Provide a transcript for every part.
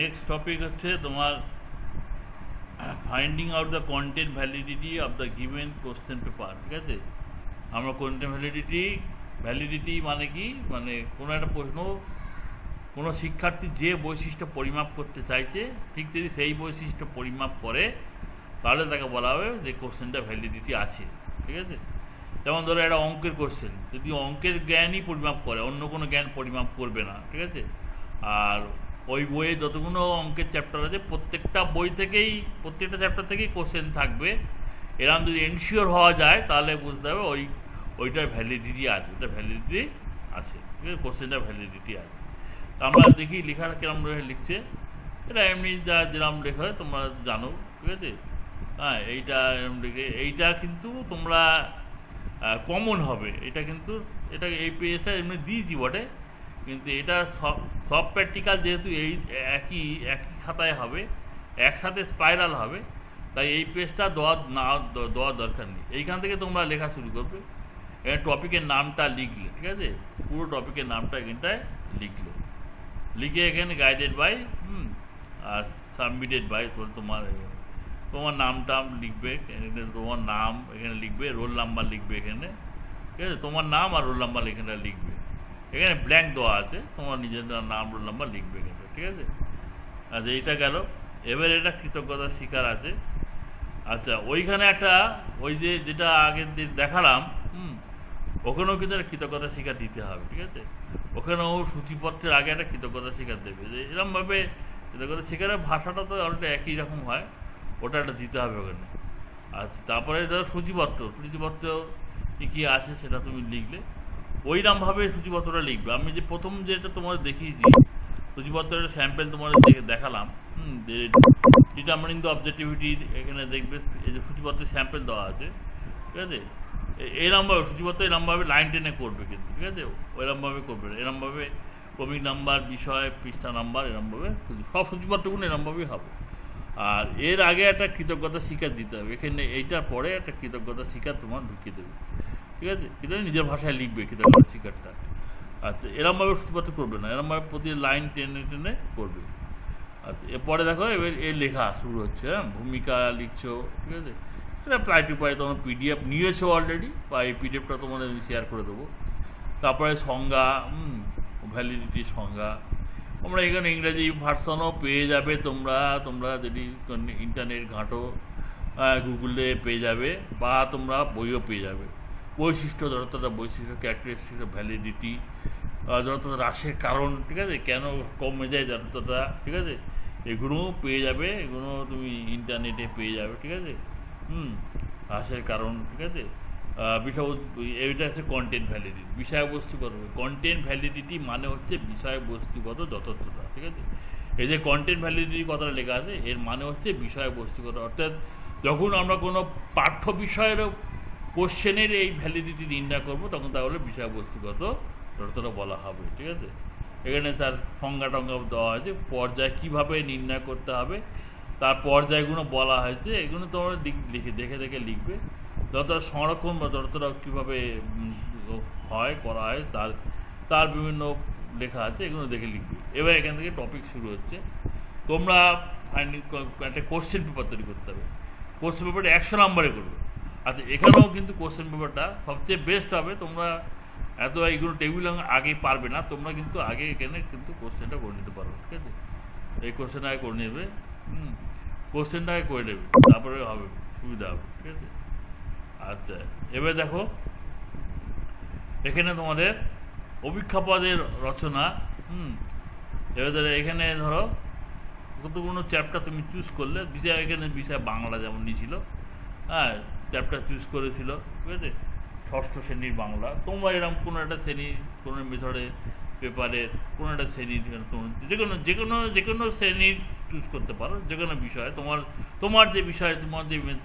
Next topic হচ্ছে তোমার finding out the content validity of the given question paper. ঠিক আছে, আমরা কন্টেন্ট ভ্যালিডিটি মানে কি, মানে কোনো একটা প্রশ্ন কোনো শিক্ষার্থী যে বৈশিষ্ট্য পরিমাপ করতে চাইছে ঠিক যদি সেই বৈশিষ্ট্য পরিমাপ করে তাহলে তাকে বলা হবে যে কোশ্চেনটা ভ্যালিডিটি আছে। ঠিক আছে, যেমন ধরো একটা অঙ্কের কোশ্চেন, যদি অঙ্কের জ্ঞানই পরিমাপ করে, অন্য কোনো জ্ঞান পরিমাপ করবে না। ঠিক আছে, আর ওই বইয়ে যতগুলো অঙ্কের চ্যাপ্টার আছে প্রত্যেকটা চ্যাপ্টার থেকেই কোশ্চেন থাকবে। এরকম যদি এনশিওর হওয়া যায় তাহলে বুঝতে হবে ওইটার ভ্যালিডিটি আছে, ওইটার ভ্যালিডিটি আছে। ঠিক আছে, কোশ্চেনটার ভ্যালিডিটি আছে। তা আমরা দেখি লেখাটা কিরম লিখছে। এটা এমনি যেরকম লেখা হয় তোমরা জানো। ঠিক আছে, হ্যাঁ, এইটা কিন্তু তোমরা কমন হবে। এটা এই পেজটা এমনি দিয়েছি বটে, কিন্তু এটা সব প্র্যাকটিক্যাল যেহেতু একই খাতায় হবে, একসাথে স্পাইরাল হবে, তাই এই পেজটা দেওয়ার দরকার নেই। এইখান থেকে তোমরা লেখা শুরু করবে। এখানে টপিকের নামটা লিখলে, ঠিক আছে, পুরো টপিকের নামটা এখানটায় লিখে এখানে গাইডেড বাই আর সাবমিটেড বাই তোমার নামটা লিখবে। তোমার নাম এখানে লিখবে, রোল নাম্বার লিখবে এখানে। ঠিক আছে, তোমার নাম আর রোল নাম্বার এখানে লিখবে। এখানে ব্ল্যাঙ্ক দেওয়া আছে, তোমার নিজের নাম রোল নাম্বার লিখবে এখানে। ঠিক আছে, আচ্ছা এইটা গেল। এবার এটা কৃতজ্ঞতা স্বীকার আছে। আচ্ছা, ওইখানে একটা যেটা আগে দেখালাম, ওখানেও কিন্তু একটা কৃতজ্ঞতা স্বীকার দিতে হবে। ঠিক আছে, ওখানেও সূচিপত্রের আগে একটা কৃতজ্ঞতা স্বীকার দেবে, যে এরকমভাবে কৃতজ্ঞতা স্বীকারের ভাষাটা তো অনেকটা একই রকম হয়, ওটা একটা দিতে হবে ওখানে। আচ্ছা, তারপরে ধরো সূচিপত্র কী আছে সেটা তুমি লিখলে, ওইরকমভাবে সূচিপত্রটা লিখবে। আমি যে প্রথম যেটা তোমাদের দেখিয়েছি সূচিপত্রের স্যাম্পেল তোমাদের দেখালাম, ডিটারমিনিং দ্য অবজেক্টিভিটি, এখানে দেখবে এই যে সূচিপত্রের স্যাম্পেল দেওয়া আছে। ঠিক আছে, এরমভাবে সূচিপত্র এরমভাবে লাইন টেনে করবে কিন্তু। ঠিক আছে, ওইরমভাবে করবে, এরমভাবে ক্রমিক নাম্বার, বিষয়, পৃষ্ঠা নাম্বার, এরমভাবে সব সূচিপত্রগুলো এরমভাবেই হবে। আর এর আগে একটা কৃতজ্ঞতা স্বীকার দিতে হবে এখানে, এইটার পরে একটা কৃতজ্ঞতা স্বীকার তোমার ঢুকিয়ে দেবে। ঠিক আছে, এটা নিজের ভাষায় লিখবে কৃতজ্ঞতা স্বীকারটা। আচ্ছা, এরমভাবে সূচিপত্র করবে না, এরমভাবে প্রতি লাইন টেনে টেনে করবে। আচ্ছা, এরপরে দেখো এবার এর লেখা শুরু হচ্ছে। ভূমিকা লিখছো। ঠিক আছে, এটা প্রায় টু প্রায় তোমার পিডিএফ নিয়েছো অলরেডি, বা এই পিডিএফটা তোমাদের আমি শেয়ার করে দেবো। তারপরে সংজ্ঞা, ভ্যালিডিটি সংজ্ঞা, তোমরা এখানে ইংরেজি ভার্সনও পেয়ে যাবে। তোমরা যদি ইন্টারনেট ঘাঁটো গুগলে পেয়ে যাবে, বা তোমরা বইও পেয়ে যাবে। বৈশিষ্ট্য, যতটা বৈশিষ্ট্য, ক্যারেক্টারিস্টিক্স অফ ভ্যালিডিটি, যতটা হ্রাসের কারণ, ঠিক আছে, কেন কমে যায় যতটা, ঠিক আছে, এগুলোও পেয়ে যাবে। এগুলো তুমি ইন্টারনেটে পেয়ে যাবে। ঠিক আছে, হ্রাসের কারণ। ঠিক আছে, এইটা হচ্ছে কন্টেন্ট ভ্যালিডিটি, বিষয়বস্তুগত। কন্টেন্ট ভ্যালিডিটি মানে হচ্ছে বিষয়বস্তুগত যথার্থতা। ঠিক আছে, এই যে কন্টেন্ট ভ্যালিডিটি কথাটা লেখা আছে, এর মানে হচ্ছে বিষয়বস্তুগত। অর্থাৎ যখন আমরা কোনো পাঠ্য বিষয়ের কোশ্চেনের এই ভ্যালিডিটি নির্ণয় করবো, তখন তাহলে বিষয়বস্তুগত যথার্থতা বলা হবে। ঠিক আছে, এখানে স্যার সংজ্ঞা টঙ্গা দেওয়া হয়েছে, পর্যায় কীভাবে নির্ণয় করতে হবে তার পর্যায়গুলো বলা হয়েছে। এগুলো তোমরা দেখে লিখবে। যতটা সংরক্ষণ বা যতটা কীভাবে করা হয় তার বিভিন্ন লেখা আছে, এগুলো দেখে লিখবে। এবার এখান থেকে টপিক শুরু হচ্ছে। তোমরা একটা কোশ্চেন পেপার তৈরি করতে হবে। কোশ্চেন পেপারটা 100 নম্বরে করবে। আচ্ছা, এখানেও কিন্তু কোশ্চেন পেপারটা সবচেয়ে বেস্ট হবে। তোমরা এইগুলো টেবিল আগে পারবে না, তোমরা কিন্তু আগে এখানে কিন্তু কোশ্চেনটা করে নিতে পারো। ঠিক আছে, এই কোশ্চেনটা আগে করে নেবে, কোশ্চেনটা আগে করে নেবে, তারপরে হবে, সুবিধা হবে। ঠিক আছে, আচ্ছা, এবার দেখো এখানে তোমাদের অভিক্ষাপদের রচনা। এবার এখানে ধরো কতগুলো চ্যাপ্টার তুমি চুজ করলে, বিষয় বাংলা যেমন নিয়েছিল, হ্যাঁ, চ্যাপ্টার চুজ করেছিল। ঠিক আছে, 6ষ্ঠ শ্রেণীর বাংলা। তোমরা এরকম কোনো একটা শ্রেণী, কোনো মেথডে পেপারের কোনো একটা শ্রেণীর যে কোনো শ্রেণীর চুজ করতে পারো, যে কোনো বিষয় তোমার যে বিষয়,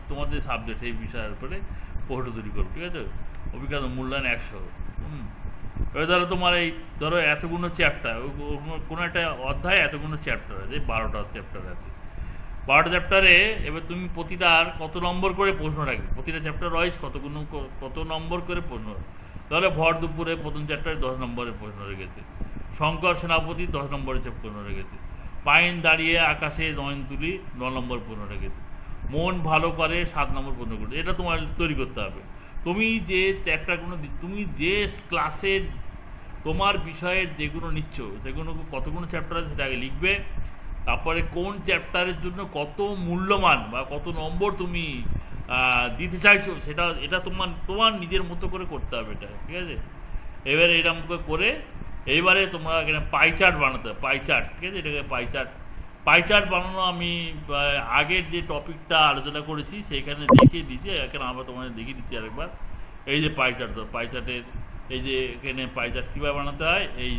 তোমাদের সাবজেক্ট, সেই বিষয়ের উপরে প্রশ্ন তৈরি করো। ঠিক আছে, অভিজ্ঞতা মূল্যায়ন 100। এবার ধরো এতগুলো চ্যাপ্টার, কোনো একটা অধ্যায় এতগুলো চ্যাপ্টার আছে, 12টা চ্যাপ্টার আছে। 12টা চ্যাপ্টারে এবার তুমি প্রতিটার কত নম্বর করে প্রশ্ন রাখবে, প্রতিটা চ্যাপ্টার ওয়াইজ কত নম্বর করে প্রশ্ন। তাহলে ভর দুপুরে প্রথম চ্যাপ্টারে 10 নম্বরের প্রশ্ন রেখেছে। শঙ্কর সেনাপতি 10 নম্বরের প্রশ্ন রেখেছে। পাইন দাঁড়িয়ে আকাশে নয়ন তুলি 9 নম্বর প্রশ্নটা কিন্তু মন ভালো করে 7 নম্বর প্রশ্ন করতে, এটা তোমার তৈরি করতে হবে। তুমি যে চ্যাপ্টারগুলো তুমি যে ক্লাসের তোমার বিষয়ের যেগুলো নিচ্ছ সেগুলো কতগুলো চ্যাপ্টার আছে সেটা আগে লিখবে, তারপরে কোন চ্যাপ্টারের জন্য কত মূল্যমান বা কত নম্বর তুমি দিতে চাইছো সেটা এটা তোমার নিজের মতো করে করতে হবে এটা, ঠিক আছে। এবারে এরকম করে এইবারে তোমরা এখানে পাই চার্ট বানাতে হবে, পাই চার্ট, ঠিক আছে। এটাকে পাই চার্ট বানানো আমি আগের যে টপিকটা আলোচনা করেছি সেইখানে দেখিয়ে দিচ্ছি, এখানে আমরা তোমাদের দেখিয়ে দিচ্ছি আরেকবার। এই যে পাই চার্ট, পাই চার্টের এই যে এখানে পাই চার্ট কীভাবে বানাতে হয়, এই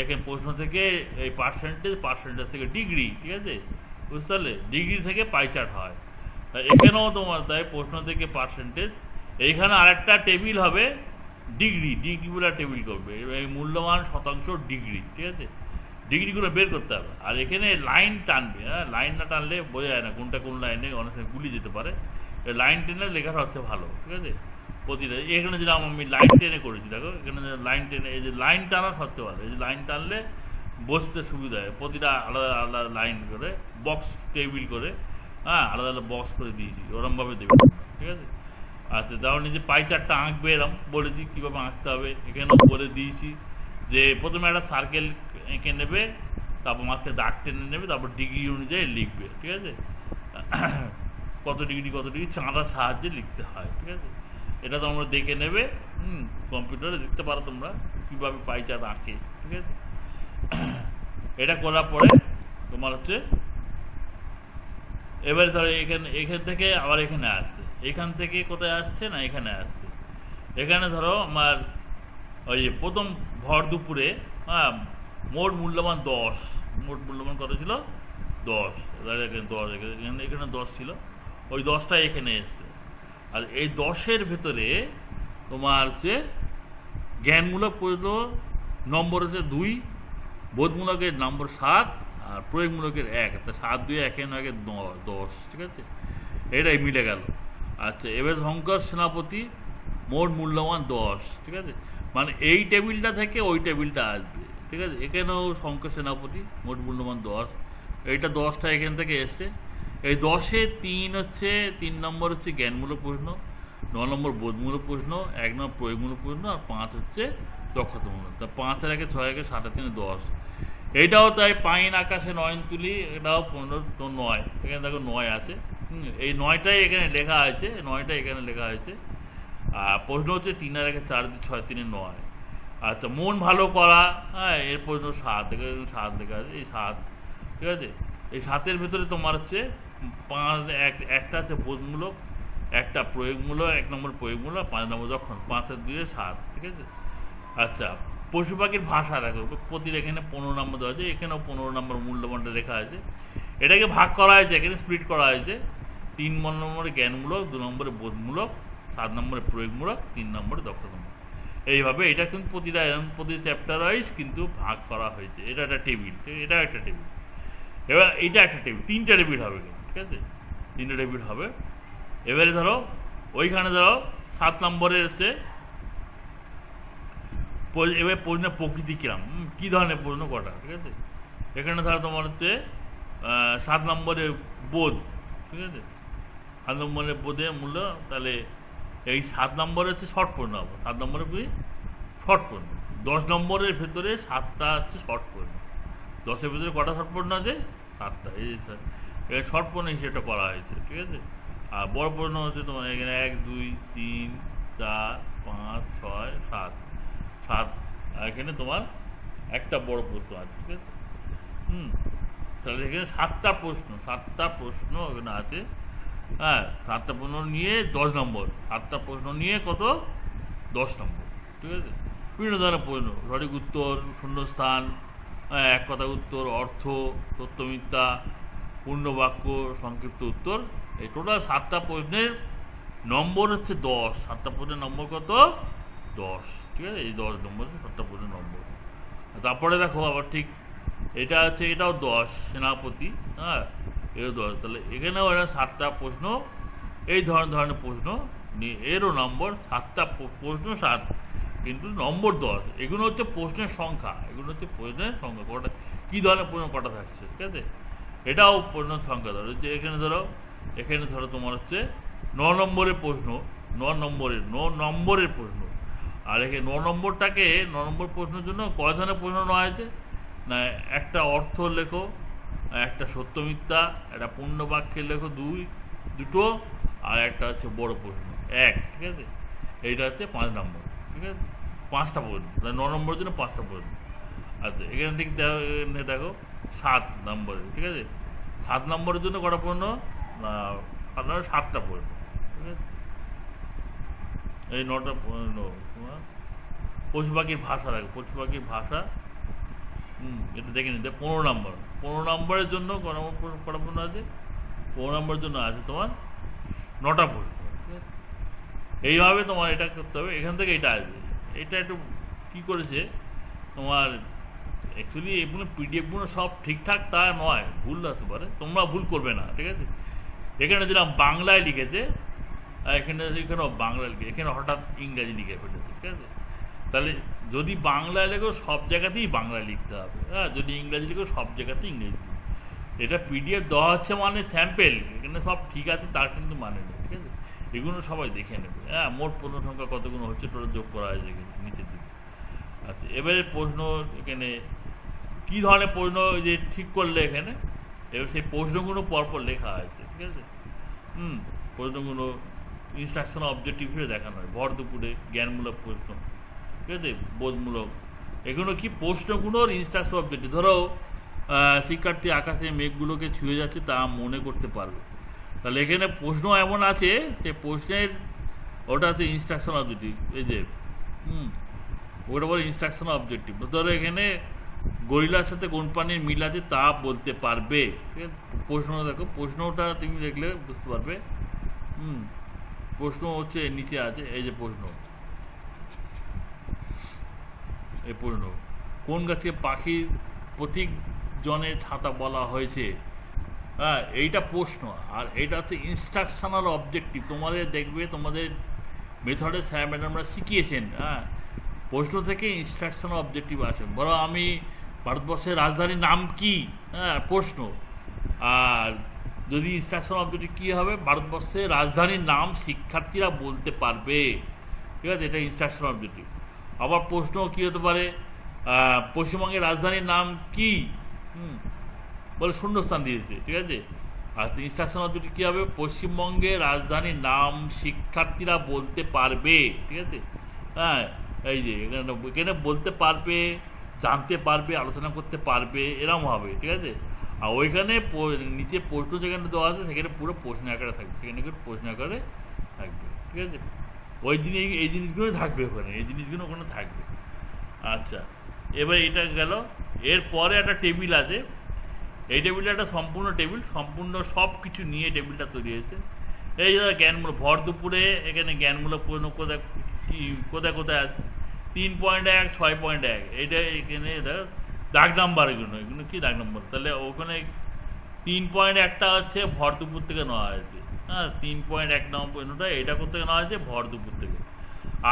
এখানে প্রশ্ন থেকে এই পার্সেন্টেজ থেকে ডিগ্রি, ঠিক আছে, বুঝতে পারলে, ডিগ্রি থেকে পাই চার্ট হয়। এখানেও তোমার তাই প্রশ্ন থেকে পার্সেন্টেজ, এইখানে আরেকটা টেবিল হবে ডিগ্রিগুলো টেবিল করবে, এই মূল্যমান শতাংশ ডিগ্রি, ঠিক আছে, ডিগ্রিগুলো বের করতে হবে। আর এখানে লাইন টানবে, হ্যাঁ, লাইন না টানলে বোঝা যায় না কোনটা কোন লাইনে, অনেক সময় গুলিয়ে যেতে পারে। লাইন টেনে লেখাটা হচ্ছে ভালো, ঠিক আছে। প্রতিটা এখানে যেটা আমি লাইন টেনে করেছি, দেখো এখানে লাইন টেনে, এই যে লাইন টানা সবচেয়ে ভালো, এই যে লাইন টানলে বসতে সুবিধা হয়। প্রতিটা আলাদা আলাদা লাইন করে বক্স টেবিল করে, হ্যাঁ, আলাদা আলাদা বক্স করে দিয়েছি, ওরমভাবে দেবে, ঠিক আছে। আচ্ছা, তাহলে নিজে পাই চার্টটা আঁকবে, এরম বলেছি কীভাবে আঁকতে হবে, এখানেও বলে দিয়েছি যে প্রথমে একটা সার্কেল এঁকে নেবে, তারপর মাঝকে দাগ টেনে নেবে, তারপর ডিগ্রি অনুযায়ী লিখবে, ঠিক আছে। কত ডিগ্রি চাঁদার সাহায্যে লিখতে হয়, ঠিক আছে। এটা তোমরা দেখে নেবে, কম্পিউটারে দেখতে পারো তোমরা কীভাবে পাই চার্ট আঁকে, ঠিক আছে। এটা করার পরে তোমার হচ্ছে এবারে ধরো এখান থেকে আবার এখানে আসছে, এখান থেকে কোথায় আসছে না এখানে আসছে, এখানে ধরো আমার ওই প্রথম ভর দুপুরে, হ্যাঁ, মোট মূল্যমান 10, মোট মূল্যমান কত ছিল 10, এখানে 10, এখানে 10 ছিল, ওই 10টা এখানে এসছে। আর এই 10-এর ভেতরে তোমার হচ্ছে জ্ঞানমূলক প্রশ্ন নম্বর হচ্ছে 2, বোধমূলকের নম্বর 7, আর প্রয়োগমূলকের 1, অর্থাৎ 7, 2, 1, 9, 10, ঠিক আছে, এটাই মিলে গেল। আচ্ছা, এবার শঙ্কর সেনাপতি মোট মূল্যমান 10, ঠিক আছে, মানে এই টেবিলটা থেকে ওই টেবিলটা আসবে, ঠিক আছে। এখানেও শঙ্কর সেনাপতি মোট মূল্যমান 10, এইটা 10টা এখান থেকে এসছে। এই 10-এ 3 হচ্ছে 3 নম্বর হচ্ছে জ্ঞানমূলক প্রশ্ন, 9 নম্বর বোধমূলক প্রশ্ন, 1 নম্বর প্রয়োগমূলক প্রশ্ন, আর 5 হচ্ছে দক্ষতামূলক। তা 5-এর আগে 6 আগে 7 3 10, এইটাও তাই পাইন আকাশে নয়ন তুলি, এটাও 15 তো 9, এখানে দেখো 9 আছে, এই 9টাই এখানে লেখা আছে, 9টা এখানে লেখা হয়েছে। আর প্রশ্ন হচ্ছে 3-এর আগে 4 6 3 9। আচ্ছা, মন ভালো করা, হ্যাঁ, এর প্রশ্ন 7, দেখে 7 লেখা আছে, এই 7, ঠিক আছে। এই 7-এর ভেতরে তোমার হচ্ছে 5, একটা হচ্ছে বোধমূলক, একটা প্রয়োগমূলক, 1 নম্বর প্রয়োগমূলক, 5 নম্বর দক্ষণ, 5-এর 2 7, ঠিক আছে। আচ্ছা, পশু পাখির ভাষা দেখো, প্রতিটা এখানে 15 নম্বর দেওয়া আছে, এখানেও 15 নম্বর মূল্যমানটা লেখা আছে। এটাকে ভাগ করা হয়েছে, এখানে স্প্লিট করা হয়েছে, 3 নম্বরে জ্ঞানমূলক, 2 নম্বরে বোধমূলক, 7 নম্বরে প্রয়োগমূলক, 3 নম্বরে দক্ষতামূলক। এইভাবে এটা কিন্তু প্রতি চ্যাপ্টার ওয়াইজ কিন্তু ভাগ করা হয়েছে। এটা একটা টেবিল, এটা একটা টেবিল, এবার এইটা একটা টেবিল, 3টা টেবিল হবে, ঠিক আছে, 3টা টেবিল হবে। এবারে ধরো ওইখানে ধরো 7 নম্বরের হচ্ছে এবার প্রশ্নের প্রকৃতি কিরম, কী ধরনের প্রশ্ন কটা, ঠিক আছে। এখানে ধরো তোমার হচ্ছে 7 নম্বরের বোধ, ঠিক আছে, 7 নম্বরের বোধের মূল্য, তাহলে এই 7 নম্বরে হচ্ছে শর্ট প্রশ্ন হবে, 7 নম্বরে বুঝি শর্ট প্রশ্ন। 10 নম্বরের ভেতরে 7টা হচ্ছে শর্ট প্রশ্ন, 10-এর ভেতরে কটা শর্ট প্রশ্ন আছে 7টা, এই যে শর্ট প্রশ্ন হিসেবে করা হয়েছে, ঠিক আছে। আর বড় প্রশ্ন হচ্ছে তোমার এখানে 1 2 3 4 5 6 7, এখানে তোমার একটা বড় প্রশ্ন আছে, ঠিক আছে। তাহলে এখানে 7টা প্রশ্ন এখানে আছে, হ্যাঁ, 7টা প্রশ্ন নিয়ে 10 নম্বর, 7টা প্রশ্ন নিয়ে কত 10 নম্বর, ঠিক আছে। বিভিন্ন ধরনের প্রশ্ন, সঠিক উত্তর, শূন্যস্থান, এক কথা উত্তর, অর্থ, সত্য মিথ্যা, পূর্ণ বাক্য, সংক্ষিপ্ত উত্তর, এই টোটাল 7টা প্রশ্নের নম্বর হচ্ছে 10, 7টা প্রশ্নের নম্বর কত 10, ঠিক আছে। এই 10 নম্বর 7টা প্রশ্নের নম্বর। তারপরে দেখো আবার ঠিক এটা আছে, এটাও 10, সেনাপতি, হ্যাঁ, এও 10, তাহলে এখানেও এটা 7টা প্রশ্ন, এই ধরনের প্রশ্ন নিয়ে এরও নম্বর 7টা প্রশ্ন 7, কিন্তু নম্বর দেওয়া আছে। এগুলো হচ্ছে প্রশ্নের সংখ্যা, এগুলো হচ্ছে প্রশ্নের সংখ্যা, কটা কী ধরনের প্রশ্ন কটা থাকছে, ঠিক আছে। এটাও প্রশ্নের সংখ্যা ধরো যে এখানে ধরো তোমার হচ্ছে 9 নম্বরের প্রশ্ন, 9 নম্বরের প্রশ্ন। আর এখানে 9 নম্বর প্রশ্নের জন্য কয় ধরনের প্রশ্ন নেওয়া হয়েছে না, একটা অর্থ লেখো, একটা সত্য মিথ্যা, একটা পূর্ণ বাক্যের লেখো দুটো, আর একটা হচ্ছে বড় প্রশ্ন 1, ঠিক আছে। এইটা হচ্ছে 5 নম্বর, ঠিক আছে। 5টা প্রশ্ন, 9 নম্বরের জন্য 5টা প্রশ্ন। আচ্ছা এখানে ঠিক দেখো 7 নম্বরের, ঠিক আছে। 7 নম্বরের জন্য কটা প্রশ্ন না, 7টা প্রশ্ন, ঠিক আছে। এই 9টা প্রশ্ন তোমার পশু পাখির ভাষা রাখো, পশু পাখির ভাষা, এটা দেখে নিতে। 15 নম্বরের জন্য কটা প্রশ্ন আছে, 15 নম্বরের জন্য আছে তোমার 9টা প্রশ্ন, ঠিক আছে। এইভাবে তোমার এটা করতে হবে। এখান থেকে এটা আসবে। এটা একটু কী করেছে তোমার, অ্যাকচুয়ালি এগুলো পিডিএফগুলো সব ঠিকঠাক তা নয়, ভুল হতে পারে, তোমরা ভুল করবে না, ঠিক আছে। এখানে যেরকম বাংলায় লিখেছে, এখানেও বাংলায় লিখে, এখানে হঠাৎ ইংরাজি লিখে ফেলেছে, ঠিক আছে। তাহলে যদি বাংলায় লেখো সব জায়গাতেই বাংলায় লিখতে হবে, হ্যাঁ। যদি ইংরাজি লিখো সব জায়গাতেই ইংরেজি। এটা পিডিএফ দেওয়া হচ্ছে মানে স্যাম্পেল, এখানে সব ঠিক আছে তার কিন্তু মানে নেই, ঠিক আছে। এগুলো সবাই দেখে নেবে, হ্যাঁ। মোট প্রশ্ন সংখ্যা কতগুলো হচ্ছে টোটাল যোগ করা হয়েছে নিচের দিকে। আচ্ছা এবারে প্রশ্ন, এখানে কী ধরনের প্রশ্ন যে ঠিক করলে এখানে, এবার সেই প্রশ্নগুলো পরপর লেখা আছে, ঠিক আছে। প্রশ্নগুলো ইনস্ট্রাকশন অবজেক্টিভ হিসেবে দেখানো হয়। ভর দুপুরে জ্ঞানমূলক প্রশ্ন, ঠিক আছে, বোধমূলক। এগুলো কি প্রশ্নগুলোর ইনস্ট্রাকশন অবজেক্টিভ। ধরো শিক্ষার্থী আকাশে মেঘগুলোকে ছুঁয়ে যাচ্ছে তা মনে করতে পারবে, তাহলে এখানে প্রশ্ন এমন আছে, সে প্রশ্নের ওটা হচ্ছে ইনস্ট্রাকশন অবজেক্টিভ। এই যে ওটা বলে ইনস্ট্রাকশন অবজেক্টিভ। ধরো এখানে গরিলার সাথে কোন প্রাণীর মিল আছে তা বলতে পারবে, ঠিক আছে। প্রশ্ন দেখো, প্রশ্নটা তুমি দেখলে বুঝতে পারবে। প্রশ্ন হচ্ছে নিচে আছে, এই যে প্রশ্ন, এই প্রশ্ন কোন গাছকে পাখির প্রতীক জনের ছাতা বলা হয়েছে, হ্যাঁ। এইটা প্রশ্ন, আর এইটা হচ্ছে ইনস্ট্রাকশনাল অবজেক্টিভ। তোমাদের দেখবে তোমাদের মেথডে স্যার ম্যাডামরা শিখিয়েছেন, হ্যাঁ। প্রশ্ন থেকে ইনস্ট্রাকশনাল অবজেক্টিভ আছে। বলো আমি ভারতবর্ষের রাজধানীর নাম কি, হ্যাঁ, প্রশ্ন। আর যদি ইনস্ট্রাকশনাল অবজেক্টিভ কী হবে, ভারতবর্ষের রাজধানীর নাম শিক্ষার্থীরা বলতে পারবে, ঠিক আছে। এটা ইনস্ট্রাকশনাল অবজেক্টিভ। আবার প্রশ্ন কী হতে পারে, পশ্চিমবঙ্গের রাজধানীর নাম কি, বলে শূন্যস্থান দিয়েছে, ঠিক আছে। আর ইনস্ট্রাকশন অবজেক্টিভ কী হবে, পশ্চিমবঙ্গের রাজধানীর নাম শিক্ষার্থীরা বলতে পারবে, ঠিক আছে, হ্যাঁ। এই যে এখানে বলতে পারবে, জানতে পারবে, আলোচনা করতে পারবে, এরকম হবে, ঠিক আছে। আর ওইখানে নিচে প্রশ্ন যেখানে দেওয়া আছে সেখানে পুরো প্রশ্ন আকারে থাকবে, সেখানে প্রশ্ন আকারে থাকবে, ঠিক আছে। এই জিনিসগুলো থাকবে ওখানে, এই জিনিসগুলো ওখানে থাকবে। আচ্ছা এবার এটা গেল। এরপরে একটা টেবিল আছে, এই টেবিলটা একটা সম্পূর্ণ টেবিল, সম্পূর্ণ সব কিছু নিয়ে টেবিলটা তৈরি হয়েছে। এই যে জ্ঞানমূলক, ভর দুপুরে এখানে জ্ঞানমূলক প্রশ্ন কোথায় কোথায় আছে, 3.1, 6.1, এইটা এখানে দাগ নাম্বার, এগুলো কি দাগ নাম্বার। তাহলে ওখানে 3.1টা হচ্ছে ভর দুপুর থেকে নেওয়া হয়েছে, হ্যাঁ। 3.1 নম্বর প্রশ্নটা এটা কোথেকে নেওয়া হয়েছে, ভর দুপুর থেকে।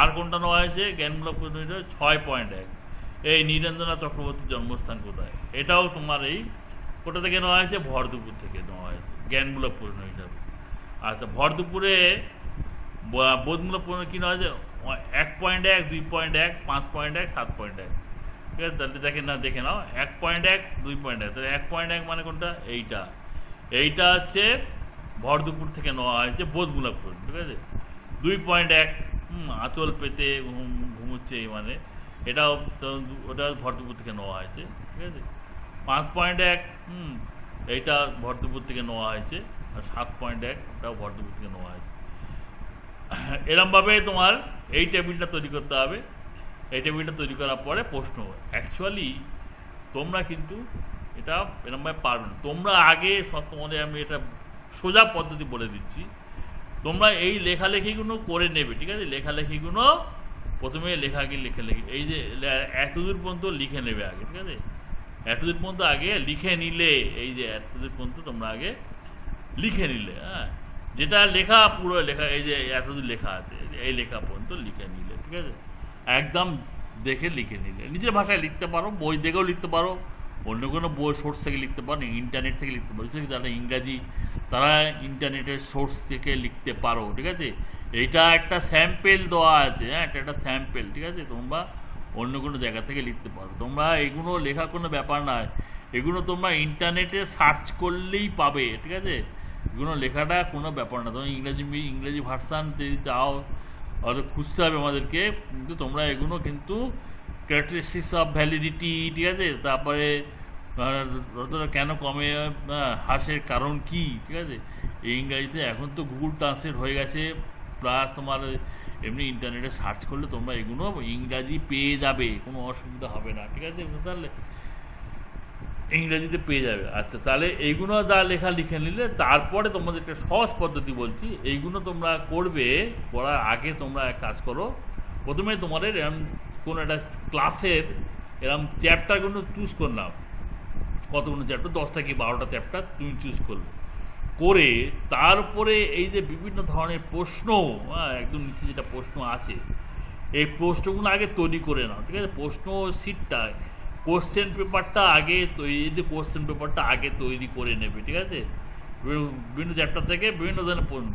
আর কোনটা নেওয়া হয়েছে, জ্ঞানমূলক প্রশ্নটা 6.1, এই নীরেন্দ্রনাথ চক্রবর্তীর জন্মস্থান কোথায়, এটাও তোমার এই কোথা থেকে নেওয়া হয়েছে, ভর দুপুর থেকে নেওয়া হয়েছে জ্ঞানমূলক প্রশ্ন হিসাবে। আচ্ছা ভর দুপুরে বোধমূলক প্রশ্ন কী নেওয়া হয়েছে, 1.1, 2.1, 5.1, 7.1, ঠিক আছে। তাহলে দেখে নাও 1.1, 2.1, তাহলে 1.1 মানে কোনটা, এইটা হচ্ছে ভর দুপুর থেকে নেওয়া হয়েছে বোধমূলক প্রশ্ন, ঠিক আছে। 2.1 আঁচল পেতে ঘুমুচ্ছে, এই মানে এটাও ওটা ভর দুপুর থেকে নেওয়া হয়েছে, ঠিক আছে। 5.1 এইটা ভর দুপুর থেকে নেওয়া হয়েছে, আর 7.1 ওটাও ভর দুপুর থেকে নেওয়া হয়েছে। এরমভাবে তোমার এই টেবিলটা তৈরি করতে হবে। এই টেবিলটা তৈরি করার পরে প্রশ্ন, অ্যাকচুয়ালি তোমরা কিন্তু এটা এরমভাবে পারবে না। তোমরা আগে সব তোমাদের আমি এটা সোজা পদ্ধতি বলে দিচ্ছি, তোমরা এই লেখালেখিগুলো করে নেবে, ঠিক আছে। লেখালেখিগুলো প্রথমে লেখালেখি এই যে এতদূর পর্যন্ত লিখে নেবে আগে, ঠিক আছে। এতদূর পর্যন্ত আগে লিখে নিলে, এই যে এতদূর পর্যন্ত তোমরা আগে লিখে নিলে, হ্যাঁ। যেটা লেখা পুরো লেখা, এই যে এতদূর লেখা আছে, এই লেখা পর্যন্ত লিখে নিলে, ঠিক আছে। একদম দেখে লিখে নিলে, নিজের ভাষায় লিখতে পারো, বই দেখেও লিখতে পারো, অন্য কোনো বই সোর্স থেকে লিখতে পারো, ইন্টারনেট থেকে লিখতে পারো। যারা ইংরাজি তারা ইন্টারনেটের সোর্স থেকে লিখতে পারো, ঠিক আছে। এইটা একটা স্যাম্পেল দেওয়া আছে, হ্যাঁ, এটা একটা স্যাম্পেল, ঠিক আছে। তোমরা অন্য কোনো জায়গা থেকে লিখতে পারো, তোমরা এগুলো লেখা কোনো ব্যাপার নয়, এগুলো তোমরা ইন্টারনেটে সার্চ করলেই পাবে, ঠিক আছে। এগুলো লেখাটা কোনো ব্যাপার না। তোমরা ইংরেজি ভার্সান যদি চাও অর্থাৎ খুঁজতে হবে আমাদেরকে, কিন্তু তোমরা এগুলো কিন্তু ক্যারেক্টারিস্টিক্স অফ ভ্যালিডিটি, ঠিক আছে, তারপরে কেন কমে, হ্রাসের কারণ কি, ঠিক আছে, এই ইংরাজিতে এখন তো গুগল ট্রান্সলেট হয়ে গেছে, প্লাস তোমার এমনি ইন্টারনেটে সার্চ করলে তোমরা এগুলো ইংরাজি পেয়ে যাবে, কোনো অসুবিধা হবে না, ঠিক আছে, বুঝতে পারলে, ইংরেজিতে পেয়ে যাবে। আচ্ছা, তাহলে এইগুলো যা লেখা লিখে নিলে, তারপরে তোমাদের একটা সহজ পদ্ধতি বলছি, এইগুলো তোমরা করবে, করার আগে তোমরা এক কাজ করো, প্রথমে তোমাদের এরম কোনো একটা ক্লাসের এরম চ্যাপ্টারগুলো চুজ করলাম, কতগুলো চ্যাপ্টার, 10টা কি 12টা চ্যাপ্টার তুমি চুজ করবে, করে তারপরে এই যে বিভিন্ন ধরনের প্রশ্ন, একদম নিচে যেটা প্রশ্ন আছে, এই প্রশ্নগুলো আগে তৈরি করে নাও, ঠিক আছে। প্রশ্ন সিটটা, কোশ্চেন পেপারটা আগে তৈরি, এই যে কোশ্চেন পেপারটা আগে তৈরি করে নেবে, ঠিক আছে। বিভিন্ন চ্যাপ্টার থেকে বিভিন্ন ধরনের প্রশ্ন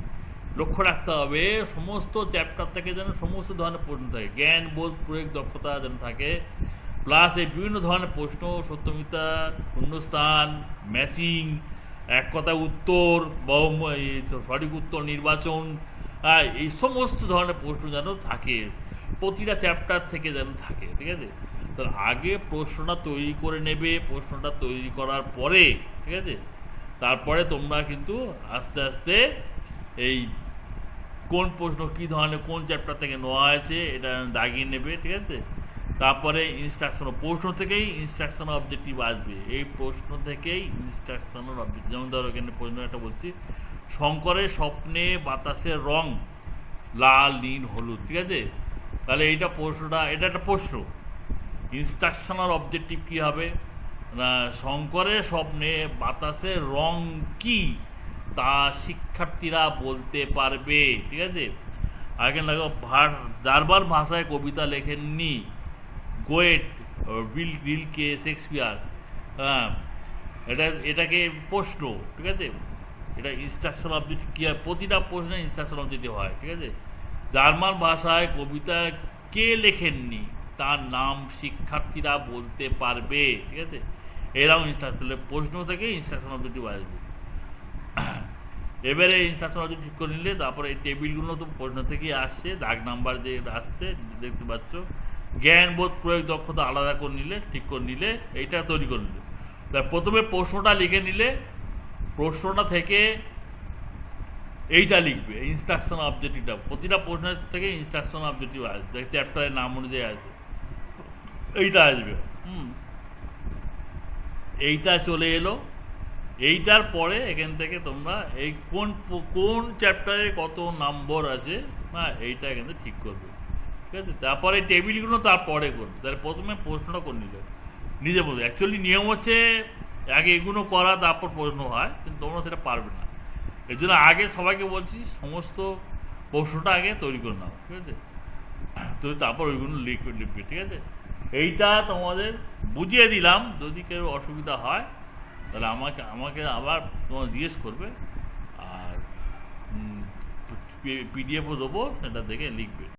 লক্ষ্য রাখতে হবে, সমস্ত চ্যাপ্টার থেকে যেন সমস্ত ধরনের প্রশ্ন থাকে, জ্ঞান বোধ প্রয়োগ দক্ষতা যেন থাকে, প্লাস এই বিভিন্ন ধরনের প্রশ্ন, সত্যমিথ্যা, শূন্যস্থান, ম্যাচিং, এক কথায় উত্তর, সঠিক উত্তর নির্বাচন, এই সমস্ত ধরনের প্রশ্ন যেন থাকে, প্রতিটা চ্যাপ্টার থেকে যেন থাকে, ঠিক আছে। তো আগে প্রশ্নটা তৈরি করে নেবে, প্রশ্নটা তৈরি করার পরে, ঠিক আছে, তারপরে তোমরা কিন্তু আস্তে আস্তে এই কোন প্রশ্ন কী ধরনের কোন চ্যাপ্টার থেকে নেওয়া হয়েছে এটা দাগিয়ে নেবে, ঠিক আছে। তারপরে ইনস্ট্রাকশন, প্রশ্ন থেকেই ইনস্ট্রাকশন অবজেক্টিভ আসবে, এই প্রশ্ন থেকেই ইনস্ট্রাকশনের অবজেক্টিভ। যেমন ধরো এখানে প্রশ্ন একটা বলছি, শঙ্করের স্বপ্নে বাতাসের রং লাল নীল হলুদ, ঠিক আছে। তাহলে এইটা প্রশ্নটা, এটা একটা প্রশ্ন, ইনস্ট্রাকশনাল অবজেক্টিভ কী হবে না, শঙ্করের স্বপ্নে বাতাসের রং কি তা শিক্ষার্থীরা বলতে পারবে, ঠিক আছে। আগে দেখো, জার্মান ভাষায় কবিতা লেখেননি গোয়েট, রিলকে, শেক্সপিয়ার, হ্যাঁ, এটাকে প্রশ্ন, ঠিক আছে। এটা ইনস্ট্রাকশন অবজেক্টিভ কী হয়, প্রতিটা প্রশ্নে ইনস্ট্রাকশন অবজেক্টিভ হয়, ঠিক আছে। জার্মান ভাষায় কবিতা কে লেখেননি তার নাম শিক্ষার্থীরা বলতে পারবে, ঠিক আছে। এরাও ইনস্ট্রাকশন, প্রশ্ন থেকে ইনস্ট্রাকশন অবজেক্টিভ আসবে। এবারে ইনস্ট্রাকশন অবজেক্টিভ ঠিক করে নিলে, তারপরে এই টেবিলগুলো তো প্রশ্ন থেকেই আসছে, দাগ নাম্বার যে আসছে দেখতে পাচ্ছ, জ্ঞান বোধ প্রয়োগ দক্ষতা আলাদা করে নিলে, ঠিক করে নিলে, এইটা তৈরি করে নিলে। তা প্রথমে প্রশ্নটা লিখে নিলে, প্রশ্নটা থেকে এইটা লিখবে, ইনস্ট্রাকশন অবজেক্টিভটা, প্রতিটা প্রশ্নের থেকে ইনস্ট্রাকশন অবজেক্টিভ আসবে, চ্যাপ্টারের নাম অনুযায়ী আসবে, এইটা আসবে। এইটা চলে এলো, এইটার পরে এখান থেকে তোমরা এই কোন চ্যাপ্টারে কত নম্বর আছে, হ্যাঁ, এইটা এখান থেকে ঠিক করবে, ঠিক আছে। তারপরে টেবিলগুলো তারপরে করবে, তাহলে প্রথমে প্রশ্নটা করে নিলে নিজে বলবে। অ্যাকচুয়ালি নিয়ম হচ্ছে আগে এগুলো করা, তারপর প্রশ্ন হয়, কিন্তু তোমরা সেটা পারবে না, এর জন্য আগে সবাইকে বলছি সমস্ত প্রশ্নটা আগে তৈরি করে নাও, ঠিক আছে। তো তারপর ওইগুলো লিখবে, ঠিক আছে। এইটা তোমাদের বুঝিয়ে দিলাম, যদি কেউ অসুবিধা হয় তাহলে আমাকে আবার তোমার জিজ্ঞেস করবে, আর পিডিএফও দেবো, সেটা দেখে লিখবে।